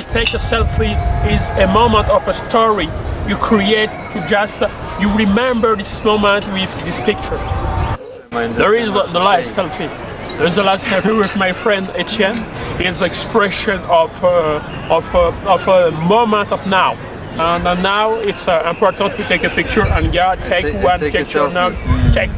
take a selfie is a moment of a story you create to just you remember this moment with this picture. There is the last selfie. There's the last selfie with my friend Etienne. It's expression of a moment of now. And now it's important to take a picture and take one picture now. Take.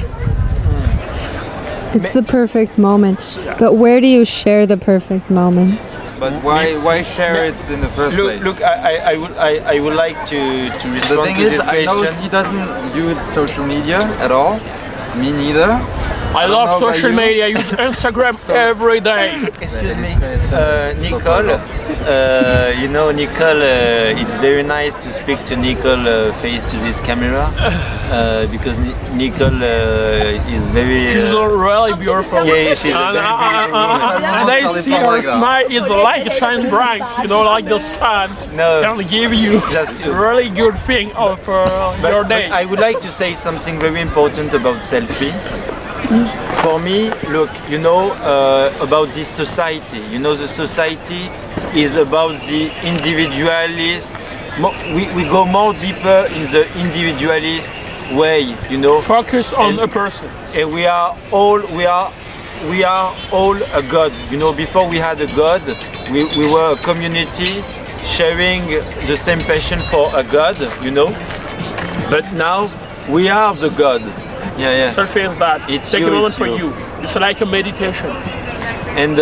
It's the perfect moment. But where do you share the perfect moment? But why share it in the first place? Look, I would like to respond The thing to is, this I know question. he doesn't use social media at all. Me neither. I love social media. I use Instagram every day. Excuse me, Nicole. You know, Nicole. It's very nice to speak to Nicole face to this camera because Nicole is very. She's really beautiful. Yeah, she's and very I see her smile is like shine bright. You know, like the sun can give you really good thing of your day. But I would like to say something very important about selfie. For me, look, you know, about this society. You know, the society is about the individualist. We go more deeper in the individualist way. You know, focus on a person. And we are all a god. You know, before we had a god, we were a community sharing the same passion for a god. You know, but now we are the god. Yeah. Selfie is that. Take a moment for you. It's like a meditation. And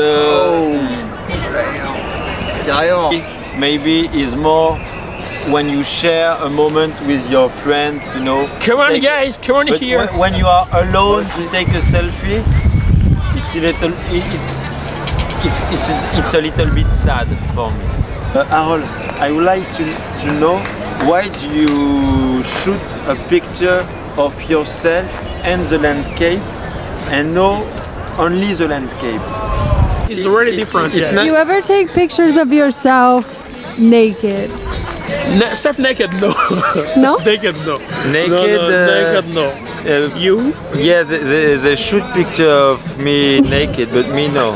maybe is more when you share a moment with your friend, you know. Come on, guys, come on but here. When you are alone to take a selfie, it's a little bit sad for me. Harold, I would like to know why do you shoot a picture of yourself and the landscape and no only the landscape? It's really different. It's Do you ever take pictures of yourself naked? Self-naked, no. No? Naked, no. Naked, naked, no. You? Yeah, they shoot picture of me naked, but me no.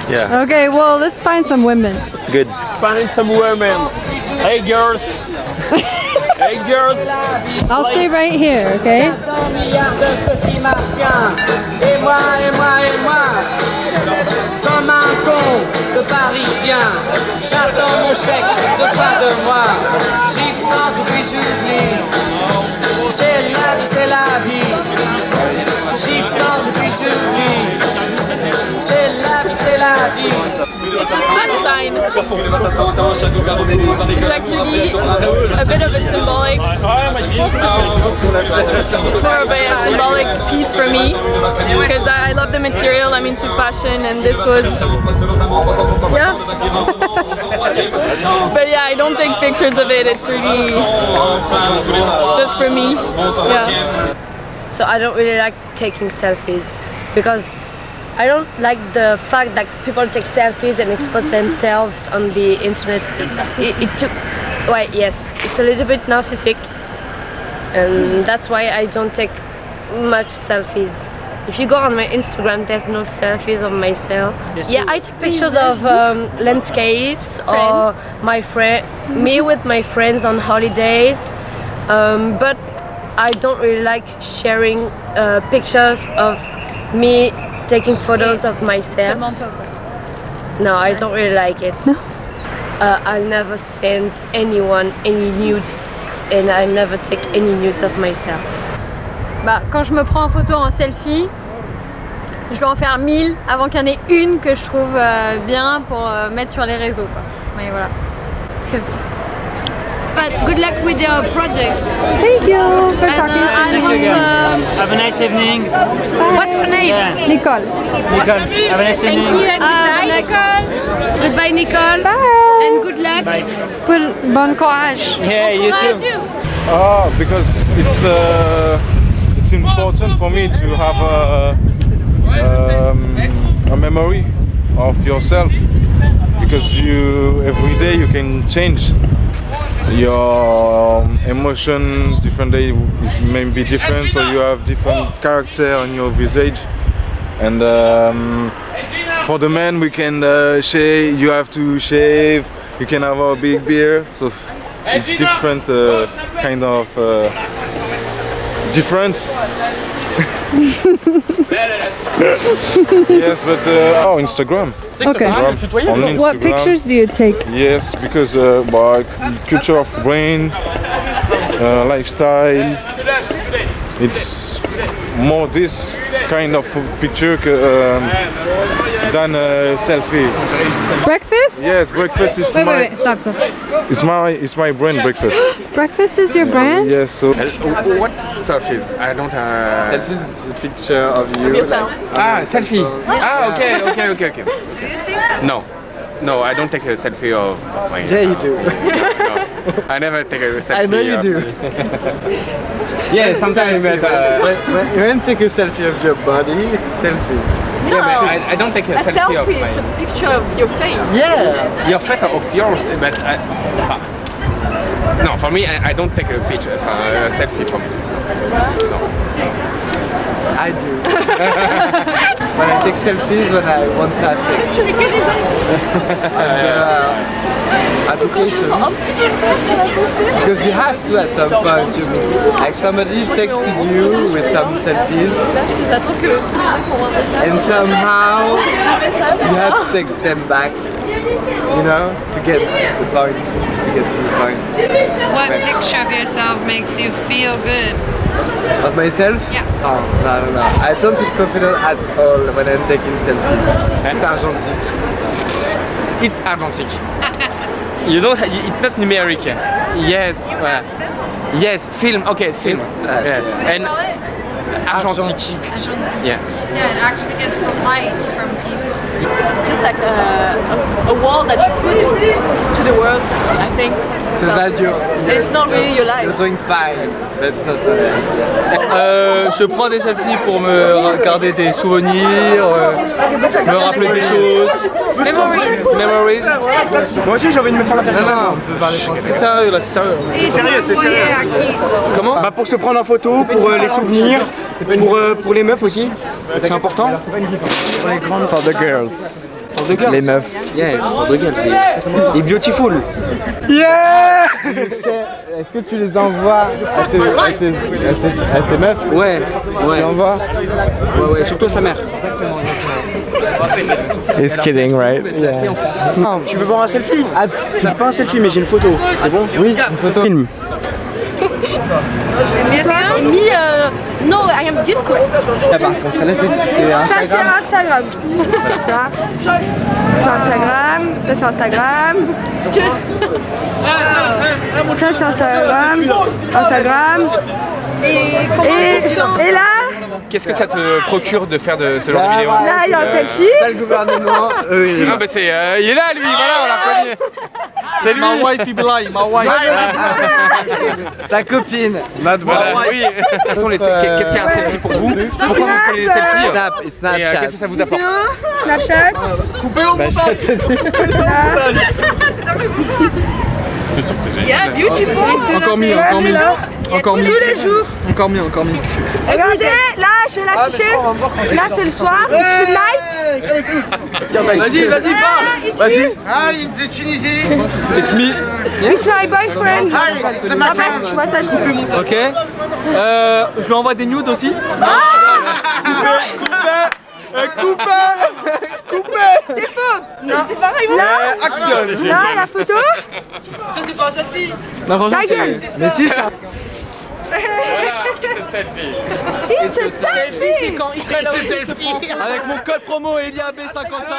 Yeah. Okay, well, let's find some women. Good. Find some women. Hey, girls. Hey, girls. I'll stay right here, okay? 500 milliards de petits martiens. Et moi, et moi, et moi. Comme un con de parisien. J'attends mon chèque de fin de mois. J'y pense puis j'oublie. C'est la vie. J'y pense puis j'oublie. C'est la vie. It's a sunshine. It's actually a bit of a symbolic. It's more of a symbolic piece for me because I love the material. I'm into fashion, and this was But yeah, I don't take pictures of it. It's really just for me. Yeah. So I don't really like taking selfies because I don't like the fact that people take selfies and expose themselves on the internet. It's a little bit narcissistic, and that's why I don't take much selfies. If you go on my Instagram, there's no selfies of myself. Yeah, I take pictures of landscapes or me with my friends on holidays, but I don't really like sharing pictures of me taking photos of myself. No, I don't really like it. No. I'll never send anyone any nudes, and I never take any nudes of myself. Bah, quand je me prends en photo en selfie, je dois en faire 1000 avant qu'il y en ait une que je trouve bien pour mettre sur les réseaux, quoi. Mais voilà, c'est tout. But good luck with your project. Thank you for talking to me. Have a nice evening. What's your name? Yeah. Nicole. Nicole, have a nice evening. Thank you and goodbye, Nicole. Goodbye, Nicole. Bye. And good luck. Bye. Bon courage. Yeah, you too. Because it's important for me to have a memory of yourself, because every day you can change your emotion. Different day is maybe different, so you have different character on your visage, and For the men, we can shave. You have to shave. You can have a big beard. So it's different kind of difference. Yes, but Instagram. Okay. On Instagram. What pictures do you take? Yes, because culture of brain, lifestyle. It's more this kind of picture than a selfie. Breakfast? Yes, breakfast is Wait, stop. It's my brand breakfast. Breakfast is your brand? Yes, so What's selfies? I don't Selfies is a picture of you. selfie. Okay. No, I don't take a selfie of my. Yeah, you do. No, I never take a selfie. I know you do. Yeah, sometimes, but when you take a selfie of your body, it's a selfie. yeah, but I don't take a selfie of my. it's a picture of your face. Yeah. Your face of yours, but no, for me, I don't take a picture, a selfie for me. No. I do. When I take selfies when I want to have sex. Applications. Because you have to at some point. Like somebody texted you with some selfies. And somehow you have to text them back. You know, to get the points. To get to the point. What picture of yourself makes you feel good? Of myself? Yeah. Oh, no. I don't feel confident at all when I'm taking selfies. It's argentique. It's argentique. You don't. It's not numeric. Yes. Yes. Film. Okay. Film. Yeah. And argentique. Yeah. Yeah, it actually gets the light from people. It's just like a wall that you put to the world, I think. So that it's not really your life. You're doing fine. That's not so bad. Je prends des selfies pour me garder des souvenirs, me rappeler des choses. Memories. Moi aussi j'ai envie de me faire la tête. Non, on peut parler français. C'est sérieux là, c'est sérieux. C'est sérieux. Comment? Bah pour se prendre en photo, pour les souvenirs, pour les meufs aussi. C'est important. For the girls. Les meufs. Yes, for the girls. Les beautiful. Yeah! Est-ce que tu les envoies à ces meufs? Ouais. Tu les envoies? Ouais, surtout à sa mère. He's kidding, right? Yeah. Tu veux voir un selfie? Tu veux pas un selfie, mais j'ai une photo. C'est bon? Oui, une photo. Film. No, I am discreet. Ah, par contre, là, c'est Instagram. Ça, c'est Instagram. Ça, c'est Instagram. Ça, c'est Instagram. Instagram. Et là, Qu'est-ce que ça te procure de faire de ce genre de vidéo? là, il y a un selfie. Pas le gouvernement. Ah bah c'est, il est là lui, voilà, on l'a reconnu. C'est lui. My wife Ibrahim, my wife. Sa copine. Voilà, oui. Qu'est-ce qu'est un selfie pour vous? Pourquoi vous prenez des selfies? Snap et Et Snapchat. qu'est-ce que ça vous apporte? Snapchat. Coupé au montage. Encore mieux. Encore mieux. Tous les jours. Encore mieux. Regardez, là, je l'ai affiché. Là, c'est le soir. It's the night. Vas-y, parle. Vas-y. Hi, the Tunisie. It's me. It's my boyfriend. Ah bah, tu vois ça, je peux plus monter. Ok. Je lui envoie des nudes aussi. Coupé. C'est faux. Non. Là, Action. là, la photo. Ça, c'est pas un selfie. Non, franchement, Ta gueule. Mais si, ça. It's a selfie. It's a selfie. C'est quand il serait là aussi. Avec mon code promo EliaB55,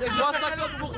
je vois 50%.